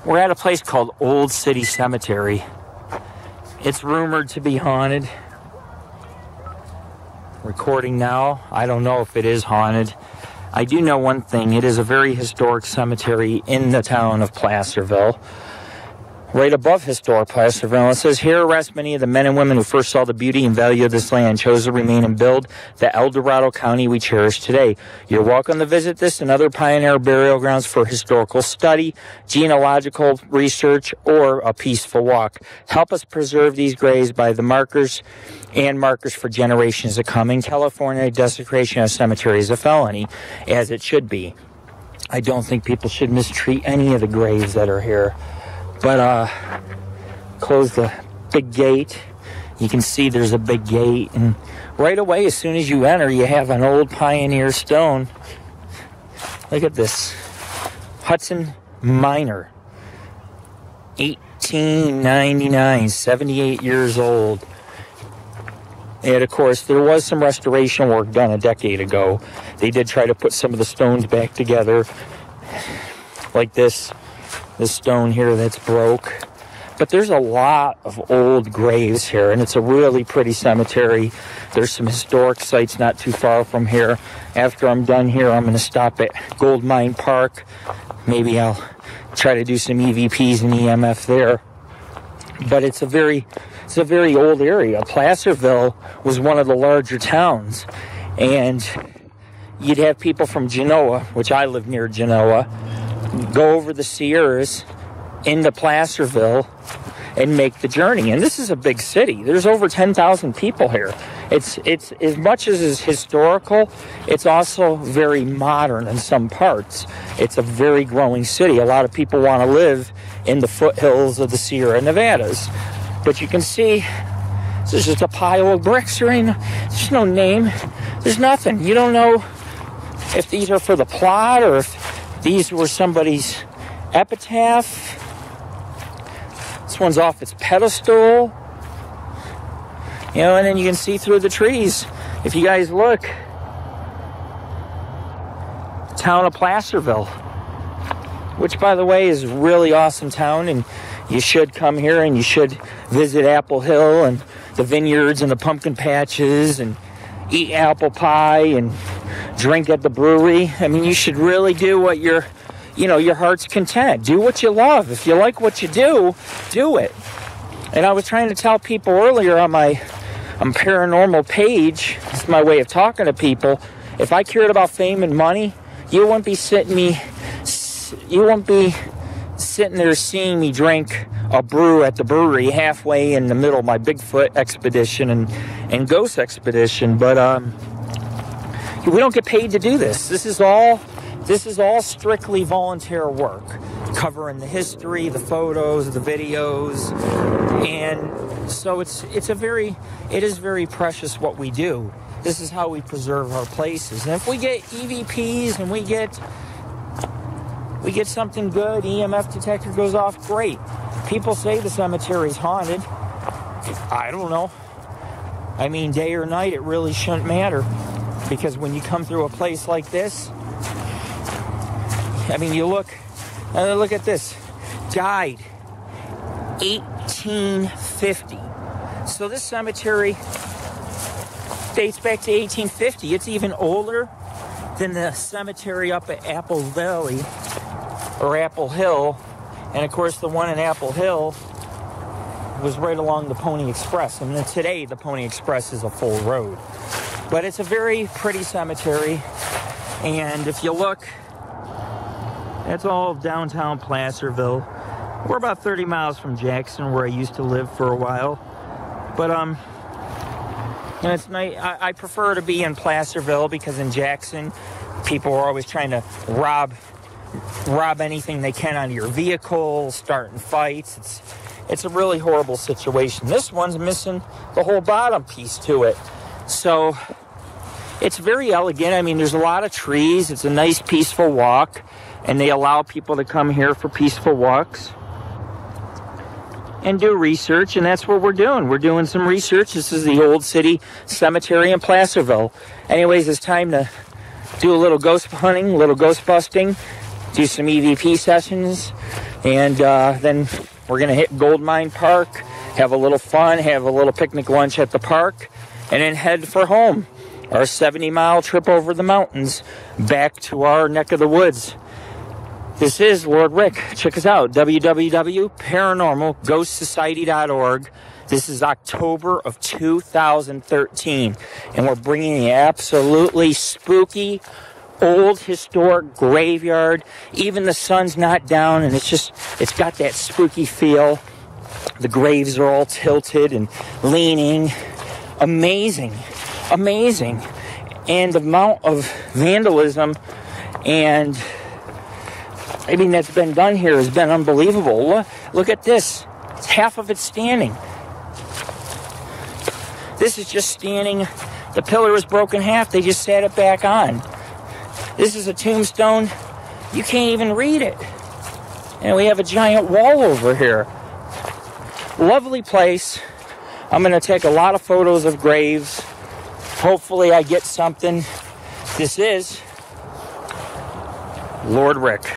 We're at a place called Old City Cemetery. It's rumored to be haunted. Recording now. I don't know if it is haunted. I do know one thing. It is a very historic cemetery in the town of Placerville. Right above historic Placerville, it says, here rest many of the men and women who first saw the beauty and value of this land, chose to remain and build the El Dorado County we cherish today. You're welcome to visit this and other pioneer burial grounds for historical study, genealogical research, or a peaceful walk. Help us preserve these graves by the markers for generations to come. In California, desecration of cemetery is a felony, as it should be. I don't think people should mistreat any of the graves that are here. But, close the big gate. You can see there's a big gate. And right away, as soon as you enter, you have an old pioneer stone. Look at this. Hudson Minor. 1899. 78 years old. And, of course, there was some restoration work done a decade ago. They did try to put some of the stones back together. Like this stone here that's broke. But there's a lot of old graves here, and it's a really pretty cemetery. There's some historic sites not too far from here. After I'm done here, I'm going to stop at Gold Mine Park. Maybe I'll try to do some EVPs and EMF there. But it's a very old area. Placerville was one of the larger towns, and you'd have people from Genoa, which I live near Genoa, go over the Sierras into Placerville and make the journey. And this is a big city. There's over 10,000 people here. It's as much as it's historical, it's also very modern in some parts. It's a very growing city. A lot of people want to live in the foothills of the Sierra Nevadas. But you can see there's just a pile of bricks. There's no name. There's nothing. You don't know if these are for the plot or if these were somebody's epitaph. This one's off its pedestal. You know, and then you can see through the trees. If you guys look, town of Placerville, which, by the way, is a really awesome town, and you should come here and you should visit Apple Hill and the vineyards and the pumpkin patches and eat apple pie and drink at the brewery. I mean, you should really do what your heart's content. Do what you love. If you like what you do it. And I was trying to tell people earlier on my paranormal page, it's my way of talking to people, if I cared about fame and money, you wouldn't be sitting there seeing me drink a brew at the brewery halfway in the middle of my Bigfoot expedition and ghost expedition. But we don't get paid to do this. This is all strictly volunteer work, covering the history, the photos, the videos, and so it is very precious what we do. This is how we preserve our places. And if we get EVPs and we get something good, EMF detector goes off, great. People say the cemetery's haunted. I don't know. I mean, day or night, it really shouldn't matter. Because when you come through a place like this, I mean, you look at this. Died 1850. So this cemetery dates back to 1850. It's even older than the cemetery up at Apple Valley or Apple Hill. And of course, the one in Apple Hill was right along the Pony Express. And then today, the Pony Express is a full road. But it's a very pretty cemetery. And if you look, that's all downtown Placerville. We're about 30 miles from Jackson, where I used to live for a while. But and it's nice. I prefer to be in Placerville because in Jackson, people are always trying to rob anything they can out of your vehicle, starting fights. It's a really horrible situation. This one's missing the whole bottom piece to it. So it's very elegant. I mean, there's a lot of trees. It's a nice, peaceful walk. And they allow people to come here for peaceful walks and do research. And that's what we're doing. We're doing some research. This is the Old City Cemetery in Placerville. Anyways, it's time to do a little ghost hunting, a little ghost busting, do some EVP sessions, And then we're going to hit Gold Mine Park, have a little fun, have a little picnic lunch at the park, and then head for home. Our 70-mile trip over the mountains back to our neck of the woods. This is Lord Rick. Check us out, www.paranormalghostsociety.org. This is October of 2013, and we're bringing the absolutely spooky, old historic graveyard. Even the sun's not down, and it's got that spooky feel. The graves are all tilted and leaning. Amazing. And the amount of vandalism and everything that's been done here has been unbelievable. Look at this. It's half of it standing. This is just standing. The pillar was broken half. They just sat it back on. This is a tombstone. You can't even read it. And we have a giant wall over here. Lovely place. I'm going to take a lot of photos of graves. Hopefully I get something. This is Lord Rick.